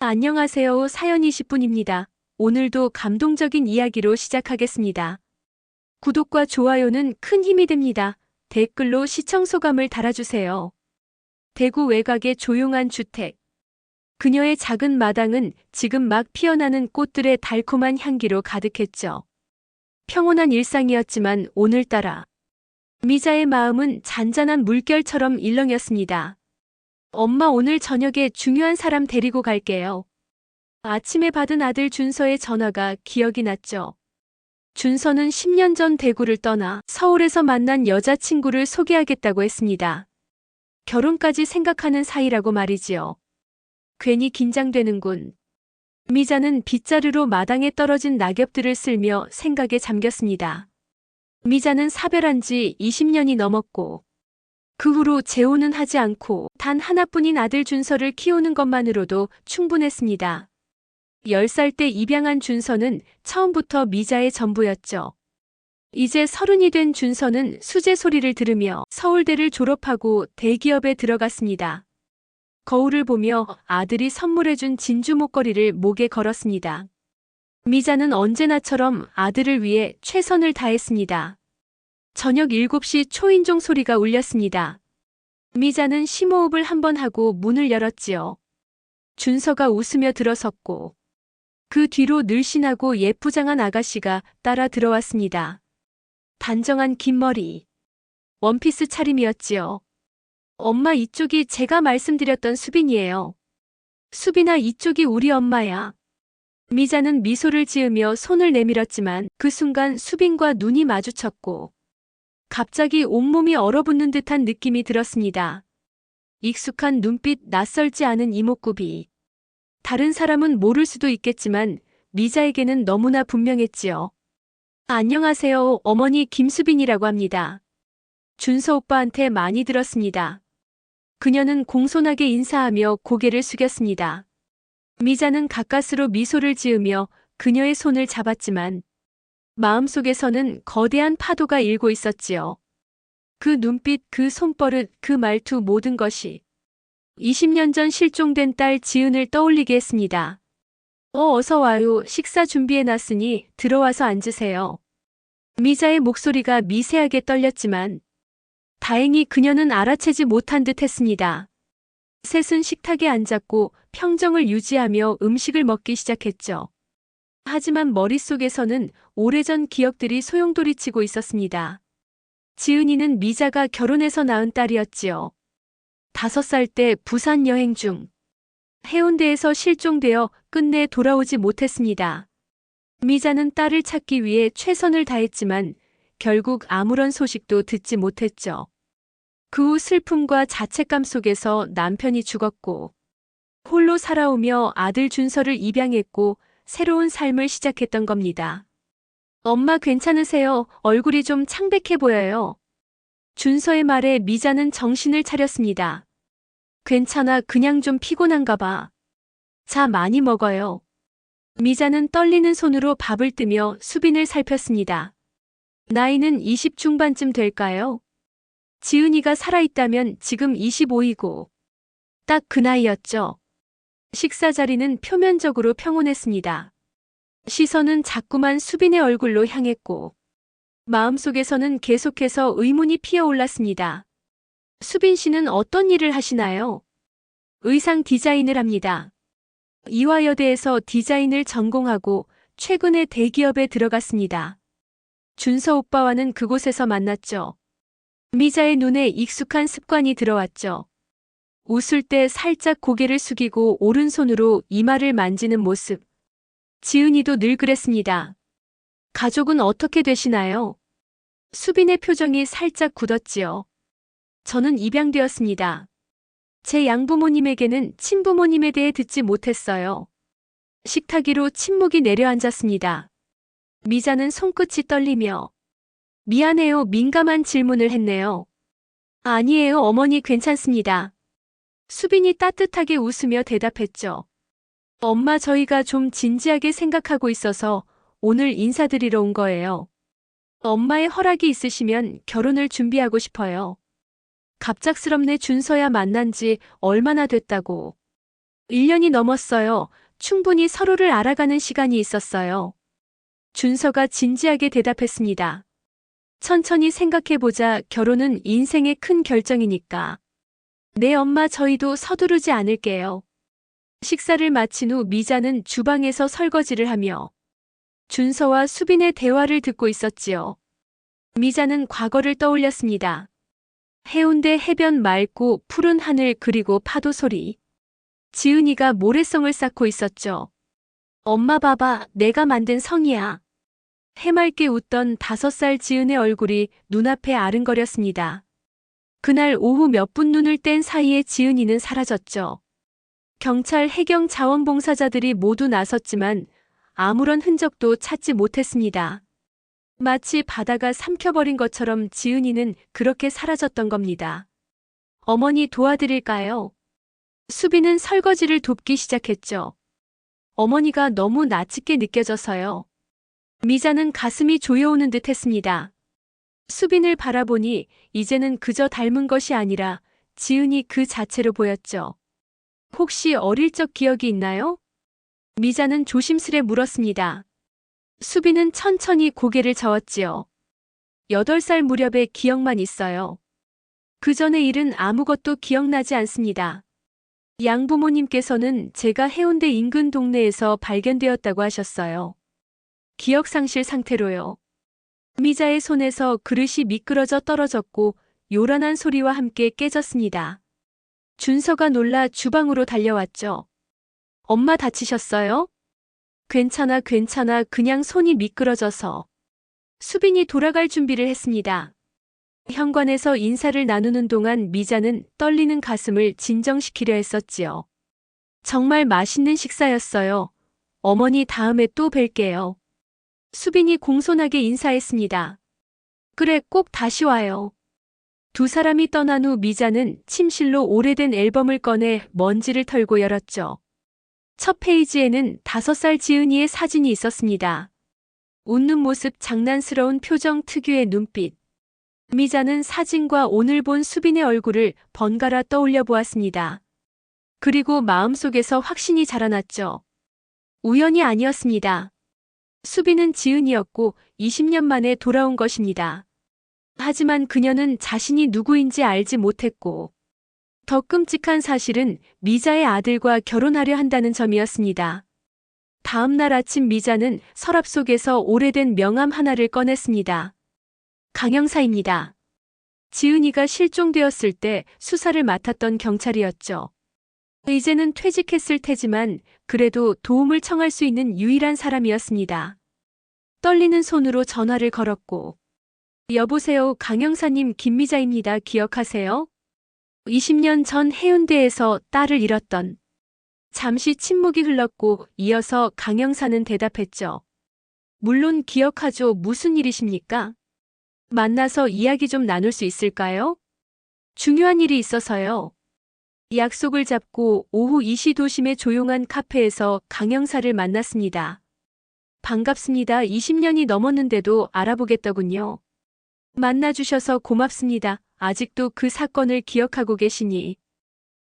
안녕하세요. 사연 20분입니다. 오늘도 감동적인 이야기로 시작하겠습니다. 구독과 좋아요는 큰 힘이 됩니다. 댓글로 시청 소감을 달아주세요. 대구 외곽의 조용한 주택. 그녀의 작은 마당은 지금 막 피어나는 꽃들의 달콤한 향기로 가득했죠. 평온한 일상이었지만 오늘따라 미자의 마음은 잔잔한 물결처럼 일렁였습니다. 엄마, 오늘 저녁에 중요한 사람 데리고 갈게요. 아침에 받은 아들 준서의 전화가 기억이 났죠. 준서는 10년 전 대구를 떠나 서울에서 만난 여자친구를 소개하겠다고 했습니다. 결혼까지 생각하는 사이라고 말이지요. 괜히 긴장되는군. 미자는 빗자루로 마당에 떨어진 낙엽들을 쓸며 생각에 잠겼습니다. 미자는 사별한 지 20년이 넘었고 그 후로 재혼은 하지 않고 단 하나뿐인 아들 준서를 키우는 것만으로도 충분했습니다. 10살 때 입양한 준서는 처음부터 미자의 전부였죠. 이제 30이 된 준서는 수제 소리를 들으며 서울대를 졸업하고 대기업에 들어갔습니다. 거울을 보며 아들이 선물해준 진주 목걸이를 목에 걸었습니다. 미자는 언제나처럼 아들을 위해 최선을 다했습니다. 저녁 7시 초인종 소리가 울렸습니다. 미자는 심호흡을 한번 하고 문을 열었지요. 준서가 웃으며 들어섰고 그 뒤로 늘씬하고 예쁘장한 아가씨가 따라 들어왔습니다. 단정한 긴 머리, 원피스 차림이었지요. 엄마, 이쪽이 제가 말씀드렸던 수빈이에요. 수빈아, 이쪽이 우리 엄마야. 미자는 미소를 지으며 손을 내밀었지만 그 순간 수빈과 눈이 마주쳤고 갑자기 온몸이 얼어붙는 듯한 느낌이 들었습니다. 익숙한 눈빛, 낯설지 않은 이목구비. 다른 사람은 모를 수도 있겠지만 미자에게는 너무나 분명했지요. 안녕하세요, 어머니 김수빈이라고 합니다. 준서 오빠한테 많이 들었습니다. 그녀는 공손하게 인사하며 고개를 숙였습니다. 미자는 가까스로 미소를 지으며 그녀의 손을 잡았지만 마음속에서는 거대한 파도가 일고 있었지요. 그 눈빛, 그 손버릇, 그 말투, 모든 것이 20년 전 실종된 딸 지은을 떠올리게 했습니다. 어서 와요. 식사 준비해놨으니 들어와서 앉으세요. 미자의 목소리가 미세하게 떨렸지만 다행히 그녀는 알아채지 못한 듯 했습니다. 셋은 식탁에 앉았고 평정을 유지하며 음식을 먹기 시작했죠. 하지만 머릿속에서는 오래전 기억들이 소용돌이치고 있었습니다. 지은이는 미자가 결혼해서 낳은 딸이었지요. 5살 때 부산 여행 중 해운대에서 실종되어 끝내 돌아오지 못했습니다. 미자는 딸을 찾기 위해 최선을 다했지만 결국 아무런 소식도 듣지 못했죠. 그 후 슬픔과 자책감 속에서 남편이 죽었고 홀로 살아오며 아들 준서를 입양했고 새로운 삶을 시작했던 겁니다. 엄마, 괜찮으세요? 얼굴이 좀 창백해 보여요. 준서의 말에 미자는 정신을 차렸습니다. 괜찮아, 그냥 좀 피곤한가 봐. 자, 많이 먹어요. 미자는 떨리는 손으로 밥을 뜨며 수빈을 살폈습니다. 나이는 20 중반쯤 될까요? 지은이가 살아있다면 지금 25이고 딱 그 나이였죠. 식사 자리는 표면적으로 평온했습니다. 시선은 자꾸만 수빈의 얼굴로 향했고 마음속에서는 계속해서 의문이 피어올랐습니다. 수빈 씨는 어떤 일을 하시나요? 의상 디자인을 합니다. 이화여대에서 디자인을 전공하고 최근에 대기업에 들어갔습니다. 준서 오빠와는 그곳에서 만났죠. 미자의 눈에 익숙한 습관이 들어왔죠. 웃을 때 살짝 고개를 숙이고 오른손으로 이마를 만지는 모습. 지은이도 늘 그랬습니다. 가족은 어떻게 되시나요? 수빈의 표정이 살짝 굳었지요. 저는 입양되었습니다. 제 양부모님에게는 친부모님에 대해 듣지 못했어요. 식탁 위로 침묵이 내려앉았습니다. 미자는 손끝이 떨리며 미안해요, 민감한 질문을 했네요. 아니에요, 어머니, 괜찮습니다. 수빈이 따뜻하게 웃으며 대답했죠. 엄마, 저희가 좀 진지하게 생각하고 있어서 오늘 인사드리러 온 거예요. 엄마의 허락이 있으시면 결혼을 준비하고 싶어요. 갑작스럽네. 준서야, 만난 지 얼마나 됐다고. 1년이 넘었어요. 충분히 서로를 알아가는 시간이 있었어요. 준서가 진지하게 대답했습니다. 천천히 생각해보자. 결혼은 인생의 큰 결정이니까. 네, 엄마, 저희도 서두르지 않을게요. 식사를 마친 후 미자는 주방에서 설거지를 하며 준서와 수빈의 대화를 듣고 있었지요. 미자는 과거를 떠올렸습니다. 해운대 해변, 맑고 푸른 하늘, 그리고 파도 소리. 지은이가 모래성을 쌓고 있었죠. 엄마 봐봐, 내가 만든 성이야. 해맑게 웃던 5살 지은의 얼굴이 눈앞에 아른거렸습니다. 그날 오후 몇 분 눈을 뗀 사이에 지은이는 사라졌죠. 경찰, 해경, 자원봉사자들이 모두 나섰지만 아무런 흔적도 찾지 못했습니다. 마치 바다가 삼켜버린 것처럼 지은이는 그렇게 사라졌던 겁니다. 어머니, 도와드릴까요? 수빈은 설거지를 돕기 시작했죠. 어머니가 너무 낯섦게 느껴져서요. 미자는 가슴이 조여오는 듯 했습니다. 수빈을 바라보니 이제는 그저 닮은 것이 아니라 지은이 그 자체로 보였죠. 혹시 어릴 적 기억이 있나요? 미자는 조심스레 물었습니다. 수빈은 천천히 고개를 저었지요. 8살 무렵의 기억만 있어요. 그 전의 일은 아무것도 기억나지 않습니다. 양부모님께서는 제가 해운대 인근 동네에서 발견되었다고 하셨어요. 기억상실 상태로요. 미자의 손에서 그릇이 미끄러져 떨어졌고 요란한 소리와 함께 깨졌습니다. 준서가 놀라 주방으로 달려왔죠. 엄마, 다치셨어요? 괜찮아, 괜찮아. 그냥 손이 미끄러져서. 수빈이 돌아갈 준비를 했습니다. 현관에서 인사를 나누는 동안 미자는 떨리는 가슴을 진정시키려 했었지요. 정말 맛있는 식사였어요. 어머니, 다음에 또 뵐게요. 수빈이 공손하게 인사했습니다. 그래, 꼭 다시 와요. 두 사람이 떠난 후 미자는 침실로 오래된 앨범을 꺼내 먼지를 털고 열었죠. 첫 페이지에는 5살 지은이의 사진이 있었습니다. 웃는 모습, 장난스러운 표정, 특유의 눈빛. 미자는 사진과 오늘 본 수빈의 얼굴을 번갈아 떠올려 보았습니다. 그리고 마음속에서 확신이 자라났죠. 우연이 아니었습니다. 수빈은 지은이었고 20년 만에 돌아온 것입니다. 하지만 그녀는 자신이 누구인지 알지 못했고, 더 끔찍한 사실은 미자의 아들과 결혼하려 한다는 점이었습니다. 다음 날 아침 미자는 서랍 속에서 오래된 명함 하나를 꺼냈습니다. 강형사입니다. 지은이가 실종되었을 때 수사를 맡았던 경찰이었죠. 이제는 퇴직했을 테지만 그래도 도움을 청할 수 있는 유일한 사람이었습니다. 떨리는 손으로 전화를 걸었고, 여보세요, 강형사님, 김미자입니다. 기억하세요? 20년 전 해운대에서 딸을 잃었던. 잠시 침묵이 흘렀고 이어서 강형사는 대답했죠. 물론 기억하죠. 무슨 일이십니까? 만나서 이야기 좀 나눌 수 있을까요? 중요한 일이 있어서요. 약속을 잡고 오후 이 시 도심의 조용한 카페에서 강형사를 만났습니다. 반갑습니다. 20년이 넘었는데도 알아보겠더군요. 만나주셔서 고맙습니다. 아직도 그 사건을 기억하고 계시니.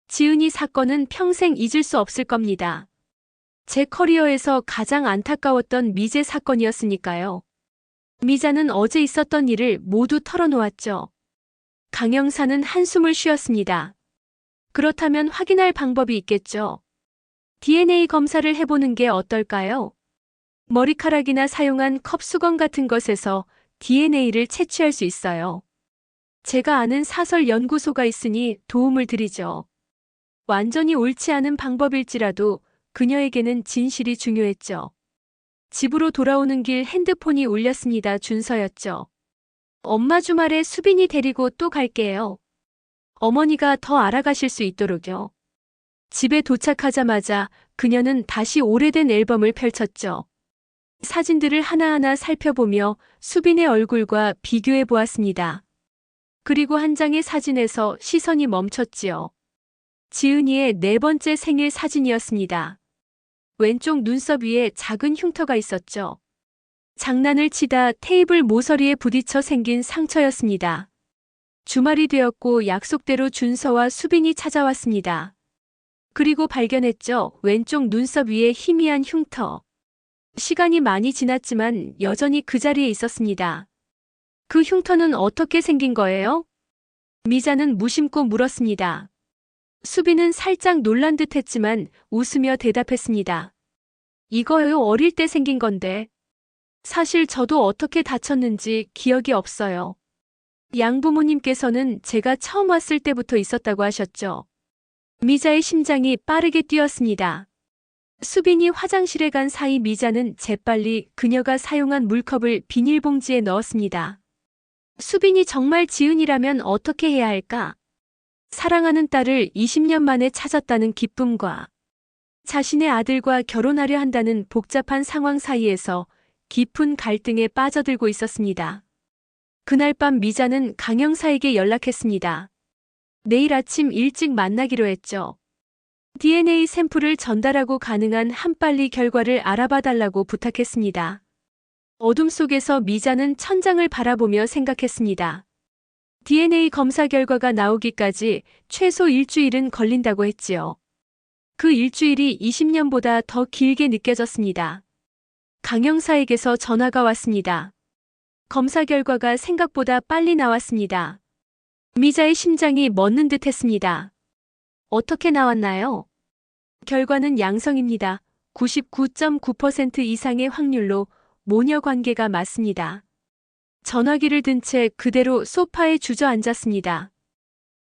지은이 사건은 평생 잊을 수 없을 겁니다. 제 커리어에서 가장 안타까웠던 미제 사건이었으니까요. 미자는 어제 있었던 일을 모두 털어놓았죠. 강형사는 한숨을 쉬었습니다. 그렇다면 확인할 방법이 있겠죠. DNA 검사를 해보는 게 어떨까요? 머리카락이나 사용한 컵 수건 같은 것에서 DNA를 채취할 수 있어요. 제가 아는 사설 연구소가 있으니 도움을 드리죠. 완전히 옳지 않은 방법일지라도 그녀에게는 진실이 중요했죠. 집으로 돌아오는 길 핸드폰이 울렸습니다. 준서였죠. 엄마, 주말에 수빈이 데리고 또 갈게요. 어머니가 더 알아가실 수 있도록요. 집에 도착하자마자 그녀는 다시 오래된 앨범을 펼쳤죠. 사진들을 하나하나 살펴보며 수빈의 얼굴과 비교해 보았습니다. 그리고 한 장의 사진에서 시선이 멈췄지요. 지은이의 4번째 생일 사진이었습니다. 왼쪽 눈썹 위에 작은 흉터가 있었죠. 장난을 치다 테이블 모서리에 부딪혀 생긴 상처였습니다. 주말이 되었고 약속대로 준서와 수빈이 찾아왔습니다. 그리고 발견했죠. 왼쪽 눈썹 위에 희미한 흉터. 시간이 많이 지났지만 여전히 그 자리에 있었습니다. 그 흉터는 어떻게 생긴 거예요? 미자는 무심코 물었습니다. 수빈은 살짝 놀란 듯 했지만 웃으며 대답했습니다. 이거요, 어릴 때 생긴 건데. 사실 저도 어떻게 다쳤는지 기억이 없어요. 양부모님께서는 제가 처음 왔을 때부터 있었다고 하셨죠. 미자의 심장이 빠르게 뛰었습니다. 수빈이 화장실에 간 사이 미자는 재빨리 그녀가 사용한 물컵을 비닐봉지에 넣었습니다. 수빈이 정말 지은이라면 어떻게 해야 할까? 사랑하는 딸을 20년 만에 찾았다는 기쁨과 자신의 아들과 결혼하려 한다는 복잡한 상황 사이에서 깊은 갈등에 빠져들고 있었습니다. 그날 밤 미자는 강 형사에게 연락했습니다. 내일 아침 일찍 만나기로 했죠. DNA 샘플을 전달하고 가능한 한빨리 결과를 알아봐 달라고 부탁했습니다. 어둠 속에서 미자는 천장을 바라보며 생각했습니다. DNA 검사 결과가 나오기까지 최소 일주일은 걸린다고 했지요. 그 일주일이 20년보다 더 길게 느껴졌습니다. 강 형사에게서 전화가 왔습니다. 검사 결과가 생각보다 빨리 나왔습니다. 미자의 심장이 멎는 듯 했습니다. 어떻게 나왔나요? 결과는 양성입니다. 99.9% 이상의 확률로 모녀 관계가 맞습니다. 전화기를 든 채 그대로 소파에 주저앉았습니다.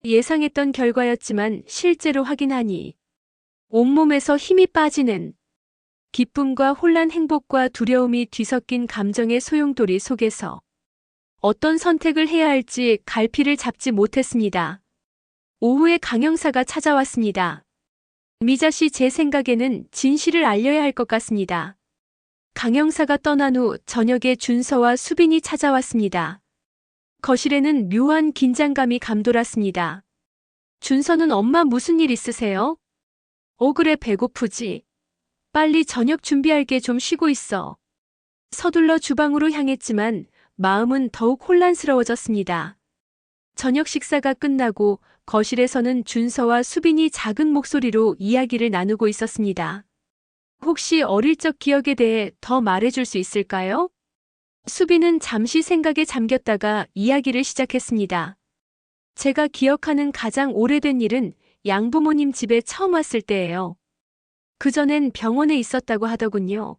예상했던 결과였지만 실제로 확인하니 온몸에서 힘이 빠지는 기쁨과 혼란, 행복과 두려움이 뒤섞인 감정의 소용돌이 속에서 어떤 선택을 해야 할지 갈피를 잡지 못했습니다. 오후에 강 형사가 찾아왔습니다. 미자 씨, 제 생각에는 진실을 알려야 할 것 같습니다. 강 형사가 떠난 후 저녁에 준서와 수빈이 찾아왔습니다. 거실에는 묘한 긴장감이 감돌았습니다. 준서는 엄마 무슨 일 있으세요? 그래, 배고프지? 빨리 저녁 준비할게, 좀 쉬고 있어. 서둘러 주방으로 향했지만 마음은 더욱 혼란스러워졌습니다. 저녁 식사가 끝나고 거실에서는 준서와 수빈이 작은 목소리로 이야기를 나누고 있었습니다. 혹시 어릴 적 기억에 대해 더 말해줄 수 있을까요? 수빈은 잠시 생각에 잠겼다가 이야기를 시작했습니다. 제가 기억하는 가장 오래된 일은 양부모님 집에 처음 왔을 때예요. 그전엔 병원에 있었다고 하더군요.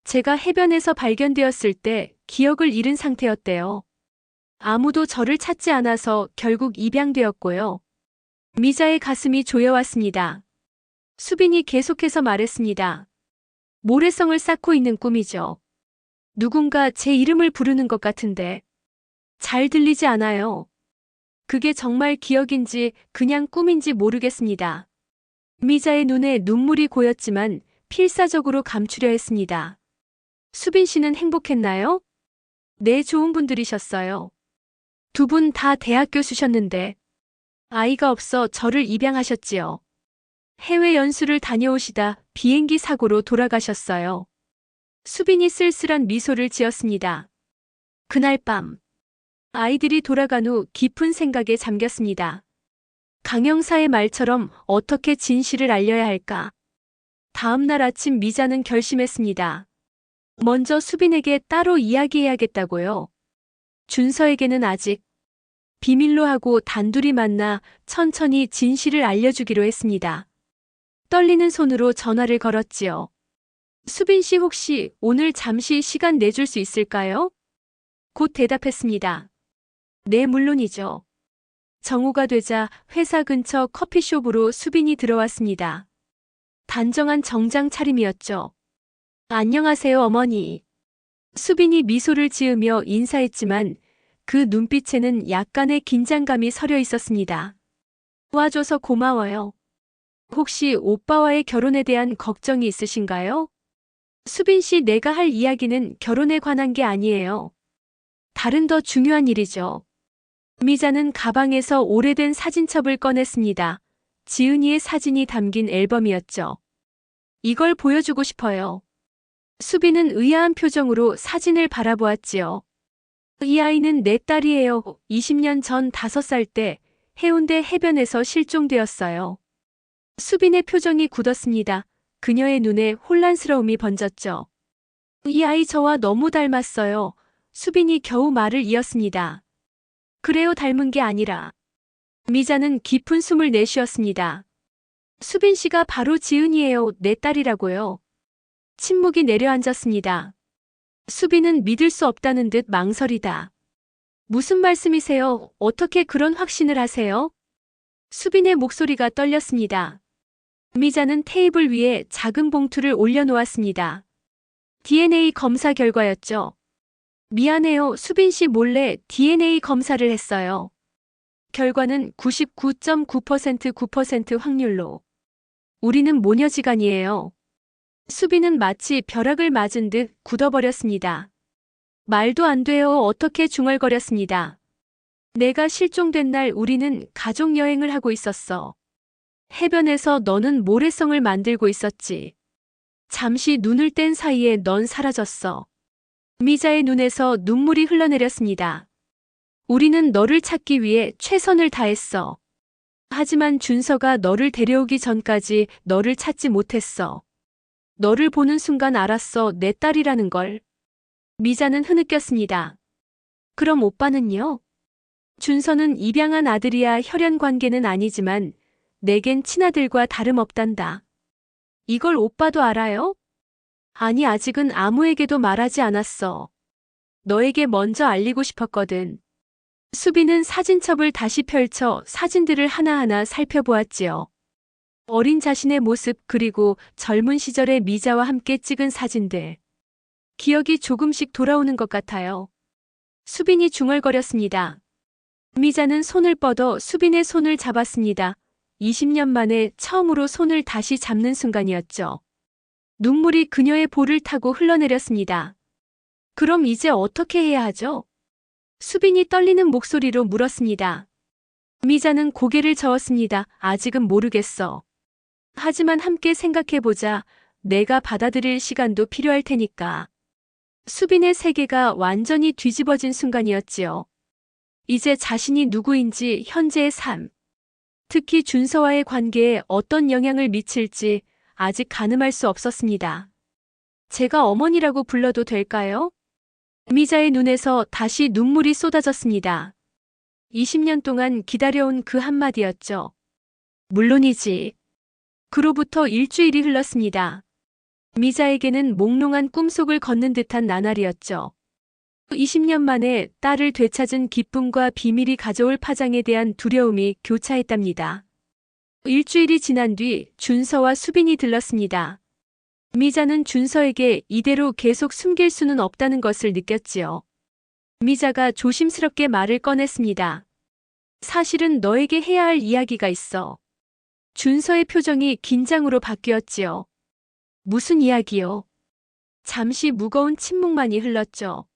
제가 해변에서 발견되었을 때 기억을 잃은 상태였대요. 아무도 저를 찾지 않아서 결국 입양되었고요. 미자의 가슴이 조여왔습니다. 수빈이 계속해서 말했습니다. 모래성을 쌓고 있는 꿈이죠. 누군가 제 이름을 부르는 것 같은데 잘 들리지 않아요. 그게 정말 기억인지 그냥 꿈인지 모르겠습니다. 미자의 눈에 눈물이 고였지만 필사적으로 감추려 했습니다. 수빈 씨는 행복했나요? 네, 좋은 분들이셨어요. 두 분 다 대학 교수셨는데 아이가 없어 저를 입양하셨지요. 해외 연수를 다녀오시다 비행기 사고로 돌아가셨어요. 수빈이 쓸쓸한 미소를 지었습니다. 그날 밤 아이들이 돌아간 후 깊은 생각에 잠겼습니다. 강 형사의 말처럼 어떻게 진실을 알려야 할까? 다음 날 아침 미자는 결심했습니다. 먼저 수빈에게 따로 이야기해야겠다고요. 준서에게는 아직 비밀로 하고 단둘이 만나 천천히 진실을 알려주기로 했습니다. 떨리는 손으로 전화를 걸었지요. 수빈 씨, 혹시 오늘 잠시 시간 내줄 수 있을까요? 곧 대답했습니다. 네, 물론이죠. 정오가 되자 회사 근처 커피숍으로 수빈이 들어왔습니다. 단정한 정장 차림이었죠. 안녕하세요, 어머니. 수빈이 미소를 지으며 인사했지만 그 눈빛에는 약간의 긴장감이 서려 있었습니다. 도와줘서 고마워요. 혹시 오빠와의 결혼에 대한 걱정이 있으신가요? 수빈 씨, 내가 할 이야기는 결혼에 관한 게 아니에요. 다른 더 중요한 일이죠. 미자는 가방에서 오래된 사진첩을 꺼냈습니다. 지은이의 사진이 담긴 앨범이었죠. 이걸 보여주고 싶어요. 수빈은 의아한 표정으로 사진을 바라보았지요. 이 아이는 내 딸이에요. 20년 전 5살 때 해운대 해변에서 실종되었어요. 수빈의 표정이 굳었습니다. 그녀의 눈에 혼란스러움이 번졌죠. 이 아이 저와 너무 닮았어요. 수빈이 겨우 말을 이었습니다. 그래요, 닮은 게 아니라. 미자는 깊은 숨을 내쉬었습니다. 수빈 씨가 바로 지은이에요. 내 딸이라고요. 침묵이 내려앉았습니다. 수빈은 믿을 수 없다는 듯 망설이다. 무슨 말씀이세요? 어떻게 그런 확신을 하세요? 수빈의 목소리가 떨렸습니다. 미자는 테이블 위에 작은 봉투를 올려놓았습니다. DNA 검사 결과였죠. 미안해요. 수빈 씨 몰래 DNA 검사를 했어요. 결과는 99.9% 9% 확률로. 우리는 모녀지간이에요. 수빈은 마치 벼락을 맞은 듯 굳어버렸습니다. 말도 안 돼요. 어떻게 중얼거렸습니다. 내가 실종된 날 우리는 가족여행을 하고 있었어. 해변에서 너는 모래성을 만들고 있었지. 잠시 눈을 뗀 사이에 넌 사라졌어. 미자의 눈에서 눈물이 흘러내렸습니다. 우리는 너를 찾기 위해 최선을 다했어. 하지만 준서가 너를 데려오기 전까지 너를 찾지 못했어. 너를 보는 순간 알았어. 내 딸이라는 걸. 미자는 흐느꼈습니다. 그럼 오빠는요? 준서는 입양한 아들이야. 혈연 관계는 아니지만 내겐 친아들과 다름없단다. 이걸 오빠도 알아요? 아니, 아직은 아무에게도 말하지 않았어. 너에게 먼저 알리고 싶었거든. 수빈은 사진첩을 다시 펼쳐 사진들을 하나하나 살펴보았지요. 어린 자신의 모습 그리고 젊은 시절의 미자와 함께 찍은 사진들. 기억이 조금씩 돌아오는 것 같아요. 수빈이 중얼거렸습니다. 미자는 손을 뻗어 수빈의 손을 잡았습니다. 20년 만에 처음으로 손을 다시 잡는 순간이었죠. 눈물이 그녀의 볼을 타고 흘러내렸습니다. 그럼 이제 어떻게 해야 하죠? 수빈이 떨리는 목소리로 물었습니다. 미자는 고개를 저었습니다. 아직은 모르겠어. 하지만 함께 생각해보자. 내가 받아들일 시간도 필요할 테니까. 수빈의 세계가 완전히 뒤집어진 순간이었지요. 이제 자신이 누구인지, 현재의 삶, 특히 준서와의 관계에 어떤 영향을 미칠지 아직 가늠할 수 없었습니다. 제가 어머니라고 불러도 될까요? 미자의 눈에서 다시 눈물이 쏟아졌습니다. 20년 동안 기다려온 그 한마디였죠. 물론이지. 그로부터 일주일이 흘렀습니다. 미자에게는 몽롱한 꿈속을 걷는 듯한 나날이었죠. 20년 만에 딸을 되찾은 기쁨과 비밀이 가져올 파장에 대한 두려움이 교차했답니다. 일주일이 지난 뒤 준서와 수빈이 들렀습니다. 미자는 준서에게 이대로 계속 숨길 수는 없다는 것을 느꼈지요. 미자가 조심스럽게 말을 꺼냈습니다. 사실은 너에게 해야 할 이야기가 있어. 준서의 표정이 긴장으로 바뀌었지요. 무슨 이야기요? 잠시 무거운 침묵만이 흘렀죠.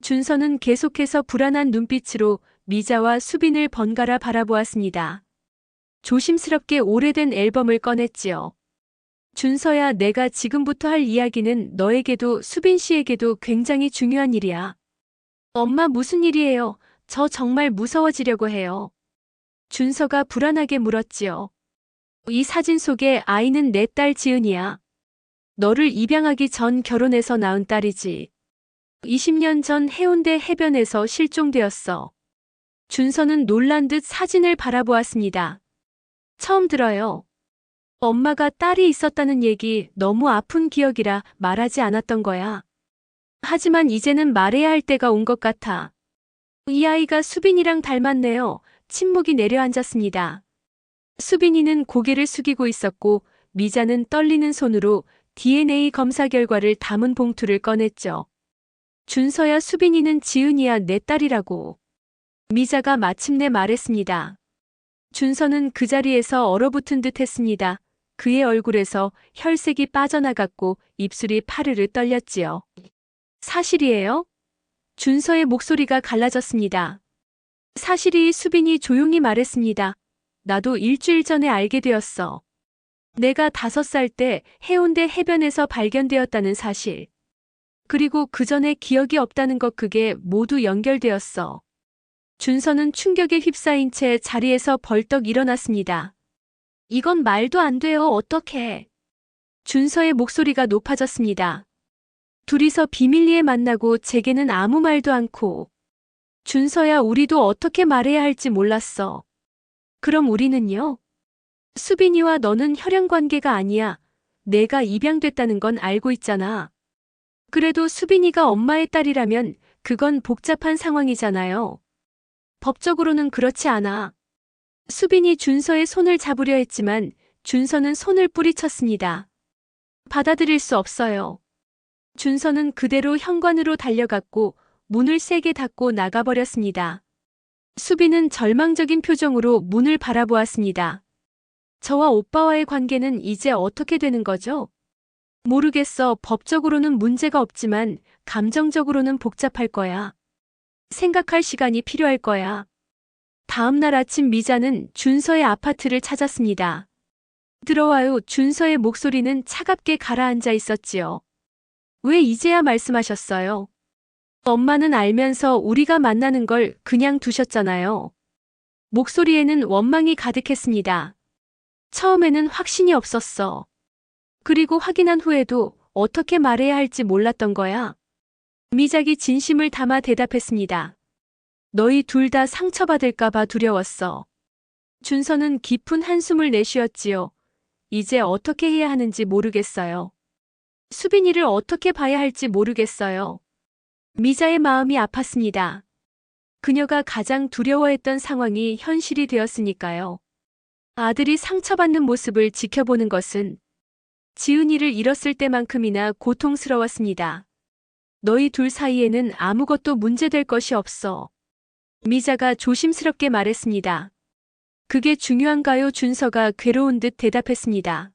준서는 계속해서 불안한 눈빛으로 미자와 수빈을 번갈아 바라보았습니다. 조심스럽게 오래된 앨범을 꺼냈지요. 준서야, 내가 지금부터 할 이야기는 너에게도 수빈 씨에게도 굉장히 중요한 일이야. 엄마, 무슨 일이에요? 저 정말 무서워지려고 해요. 준서가 불안하게 물었지요. 이 사진 속의 아이는 내 딸 지은이야. 너를 입양하기 전 결혼해서 낳은 딸이지. 20년 전 해운대 해변에서 실종되었어. 준서는 놀란 듯 사진을 바라보았습니다. 처음 들어요. 엄마가 딸이 있었다는 얘기 너무 아픈 기억이라 말하지 않았던 거야. 하지만 이제는 말해야 할 때가 온 것 같아. 이 아이가 수빈이랑 닮았네요. 침묵이 내려앉았습니다. 수빈이는 고개를 숙이고 있었고 미자는 떨리는 손으로 DNA 검사 결과를 담은 봉투를 꺼냈죠. 준서야, 수빈이는 지은이야. 내 딸이라고. 미자가 마침내 말했습니다. 준서는 그 자리에서 얼어붙은 듯 했습니다. 그의 얼굴에서 혈색이 빠져나갔고 입술이 파르르 떨렸지요. 사실이에요? 준서의 목소리가 갈라졌습니다. 사실이. 수빈이 조용히 말했습니다. 나도 일주일 전에 알게 되었어. 내가 5살 때 해운대 해변에서 발견되었다는 사실. 그리고 그 전에 기억이 없다는 것, 그게 모두 연결되었어. 준서는 충격에 휩싸인 채 자리에서 벌떡 일어났습니다. 이건 말도 안 돼요. 어떡해. 준서의 목소리가 높아졌습니다. 둘이서 비밀리에 만나고 제게는 아무 말도 않고. 준서야, 우리도 어떻게 말해야 할지 몰랐어. 그럼 우리는요? 수빈이와 너는 혈연 관계가 아니야. 내가 입양됐다는 건 알고 있잖아. 그래도 수빈이가 엄마의 딸이라면 그건 복잡한 상황이잖아요. 법적으로는 그렇지 않아. 수빈이 준서의 손을 잡으려 했지만 준서는 손을 뿌리쳤습니다. 받아들일 수 없어요. 준서는 그대로 현관으로 달려갔고 문을 세게 닫고 나가버렸습니다. 수빈은 절망적인 표정으로 문을 바라보았습니다. 저와 오빠와의 관계는 이제 어떻게 되는 거죠? 모르겠어. 법적으로는 문제가 없지만 감정적으로는 복잡할 거야. 생각할 시간이 필요할 거야. 다음 날 아침 미자는 준서의 아파트를 찾았습니다. 들어와요. 준서의 목소리는 차갑게 가라앉아 있었지요. 왜 이제야 말씀하셨어요? 엄마는 알면서 우리가 만나는 걸 그냥 두셨잖아요. 목소리에는 원망이 가득했습니다. 처음에는 확신이 없었어. 그리고 확인한 후에도 어떻게 말해야 할지 몰랐던 거야. 미작이 진심을 담아 대답했습니다. 너희 둘 다 상처받을까봐 두려웠어. 준서는 깊은 한숨을 내쉬었지요. 이제 어떻게 해야 하는지 모르겠어요. 수빈이를 어떻게 봐야 할지 모르겠어요. 미자의 마음이 아팠습니다. 그녀가 가장 두려워했던 상황이 현실이 되었으니까요. 아들이 상처받는 모습을 지켜보는 것은 지은이를 잃었을 때만큼이나 고통스러웠습니다. 너희 둘 사이에는 아무것도 문제될 것이 없어. 미자가 조심스럽게 말했습니다. 그게 중요한가요? 준서가 괴로운 듯 대답했습니다.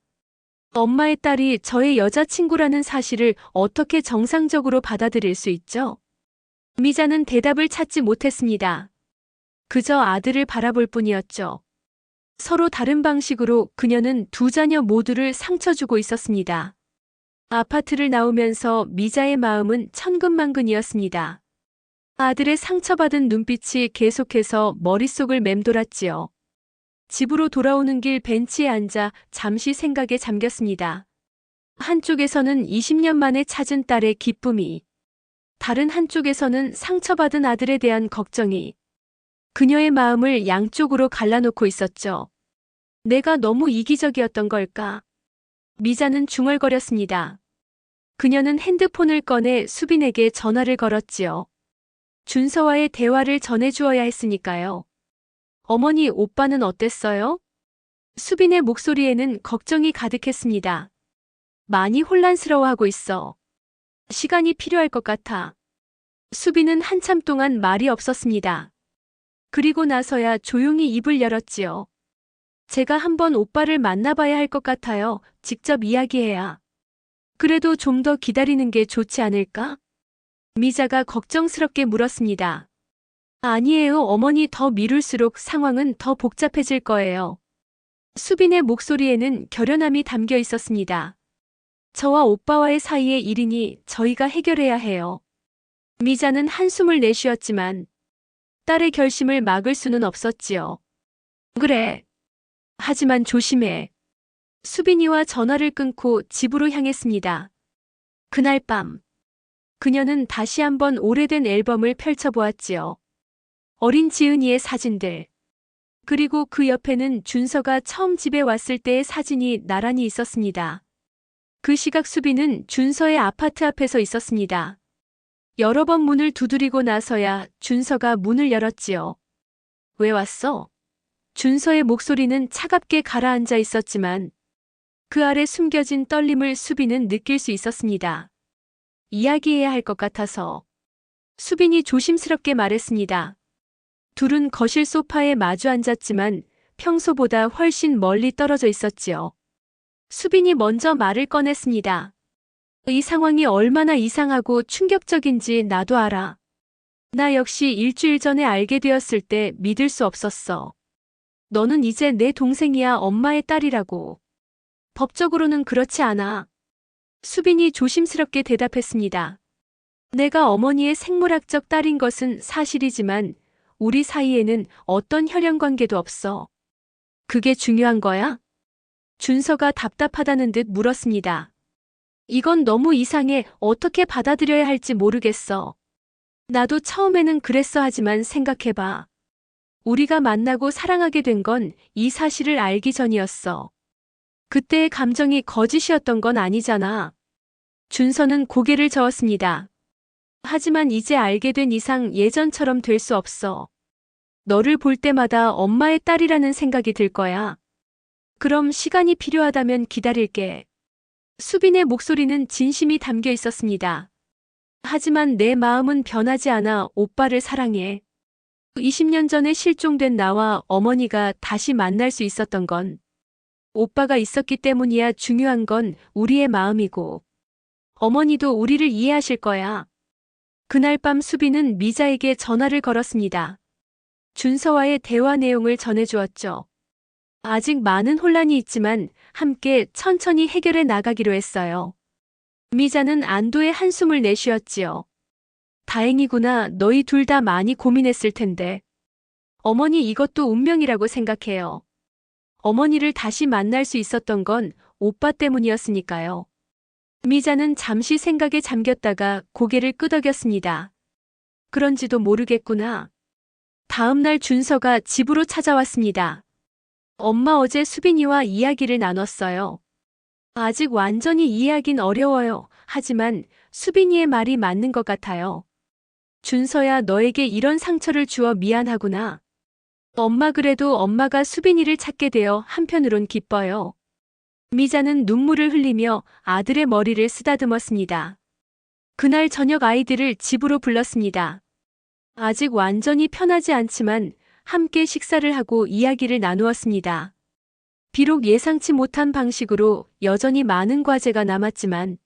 엄마의 딸이 저의 여자친구라는 사실을 어떻게 정상적으로 받아들일 수 있죠? 미자는 대답을 찾지 못했습니다. 그저 아들을 바라볼 뿐이었죠. 서로 다른 방식으로 그녀는 두 자녀 모두를 상처 주고 있었습니다. 아파트를 나오면서 미자의 마음은 천근만근이었습니다. 아들의 상처받은 눈빛이 계속해서 머릿속을 맴돌았지요. 집으로 돌아오는 길 벤치에 앉아 잠시 생각에 잠겼습니다. 한쪽에서는 20년 만에 찾은 딸의 기쁨이, 다른 한쪽에서는 상처받은 아들에 대한 걱정이 그녀의 마음을 양쪽으로 갈라놓고 있었죠. 내가 너무 이기적이었던 걸까? 미자는 중얼거렸습니다. 그녀는 핸드폰을 꺼내 수빈에게 전화를 걸었지요. 준서와의 대화를 전해주어야 했으니까요. 어머니, 오빠는 어땠어요? 수빈의 목소리에는 걱정이 가득했습니다. 많이 혼란스러워하고 있어. 시간이 필요할 것 같아. 수빈은 한참 동안 말이 없었습니다. 그리고 나서야 조용히 입을 열었지요. 제가 한번 오빠를 만나봐야 할 것 같아요. 직접 이야기해야. 그래도 좀 더 기다리는 게 좋지 않을까? 미자가 걱정스럽게 물었습니다. 아니에요, 어머니. 더 미룰수록 상황은 더 복잡해질 거예요. 수빈의 목소리에는 결연함이 담겨 있었습니다. 저와 오빠와의 사이의 일이니 저희가 해결해야 해요. 미자는 한숨을 내쉬었지만 딸의 결심을 막을 수는 없었지요. 그래. 하지만 조심해. 수빈이와 전화를 끊고 집으로 향했습니다. 그날 밤, 그녀는 다시 한번 오래된 앨범을 펼쳐보았지요. 어린 지은이의 사진들, 그리고 그 옆에는 준서가 처음 집에 왔을 때의 사진이 나란히 있었습니다. 그 시각 수빈은 준서의 아파트 앞에서 있었습니다. 여러 번 문을 두드리고 나서야 준서가 문을 열었지요. 왜 왔어? 준서의 목소리는 차갑게 가라앉아 있었지만 그 아래 숨겨진 떨림을 수빈은 느낄 수 있었습니다. 이야기해야 할 것 같아서. 수빈이 조심스럽게 말했습니다. 둘은 거실 소파에 마주 앉았지만 평소보다 훨씬 멀리 떨어져 있었지요. 수빈이 먼저 말을 꺼냈습니다. 이 상황이 얼마나 이상하고 충격적인지 나도 알아. 나 역시 일주일 전에 알게 되었을 때 믿을 수 없었어. 너는 이제 내 동생이야. 엄마의 딸이라고. 법적으로는 그렇지 않아. 수빈이 조심스럽게 대답했습니다. 내가 어머니의 생물학적 딸인 것은 사실이지만 우리 사이에는 어떤 혈연 관계도 없어. 그게 중요한 거야? 준서가 답답하다는 듯 물었습니다. 이건 너무 이상해. 어떻게 받아들여야 할지 모르겠어. 나도 처음에는 그랬어. 하지만 생각해봐. 우리가 만나고 사랑하게 된 건 이 사실을 알기 전이었어. 그때의 감정이 거짓이었던 건 아니잖아. 준서는 고개를 저었습니다. 하지만 이제 알게 된 이상 예전처럼 될 수 없어. 너를 볼 때마다 엄마의 딸이라는 생각이 들 거야. 그럼 시간이 필요하다면 기다릴게. 수빈의 목소리는 진심이 담겨 있었습니다. 하지만 내 마음은 변하지 않아. 오빠를 사랑해. 20년 전에 실종된 나와 어머니가 다시 만날 수 있었던 건 오빠가 있었기 때문이야. 중요한 건 우리의 마음이고 어머니도 우리를 이해하실 거야. 그날 밤 수빈은 미자에게 전화를 걸었습니다. 준서와의 대화 내용을 전해주었죠. 아직 많은 혼란이 있지만 함께 천천히 해결해 나가기로 했어요. 미자는 안도의 한숨을 내쉬었지요. 다행이구나. 너희 둘 다 많이 고민했을 텐데. 어머니 이것도 운명이라고 생각해요. 어머니를 다시 만날 수 있었던 건 오빠 때문이었으니까요. 미자는 잠시 생각에 잠겼다가 고개를 끄덕였습니다. 그런지도 모르겠구나. 다음 날 준서가 집으로 찾아왔습니다. 엄마 어제 수빈이와 이야기를 나눴어요. 아직 완전히 이해하긴 어려워요. 하지만 수빈이의 말이 맞는 것 같아요. 준서야 너에게 이런 상처를 주어 미안하구나. 엄마 그래도 엄마가 수빈이를 찾게 되어 한편으론 기뻐요. 미자는 눈물을 흘리며 아들의 머리를 쓰다듬었습니다. 그날 저녁 아이들을 집으로 불렀습니다. 아직 완전히 편하지 않지만 함께 식사를 하고 이야기를 나누었습니다. 비록 예상치 못한 방식으로 여전히 많은 과제가 남았지만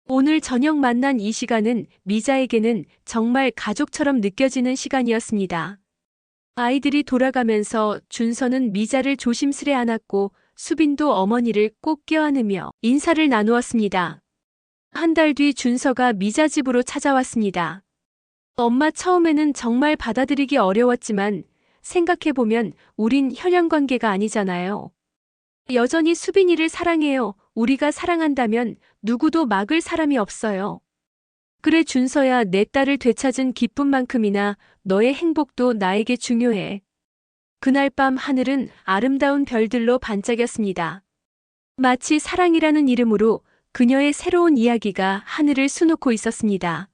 오늘 저녁 만난 이 시간은 미자에게는 정말 가족처럼 느껴지는 시간이었습니다. 아이들이 돌아가면서 준서는 미자를 조심스레 안았고 수빈도 어머니를 꼭 껴안으며 인사를 나누었습니다. 한 달 뒤 준서가 미자 집으로 찾아왔습니다. 엄마 처음에는 정말 받아들이기 어려웠지만 생각해보면 우린 혈연 관계가 아니잖아요. 여전히 수빈이를 사랑해요. 우리가 사랑한다면 누구도 막을 사람이 없어요. 그래 준서야 내 딸을 되찾은 기쁨만큼이나 너의 행복도 나에게 중요해. 그날 밤 하늘은 아름다운 별들로 반짝였습니다. 마치 사랑이라는 이름으로 그녀의 새로운 이야기가 하늘을 수놓고 있었습니다.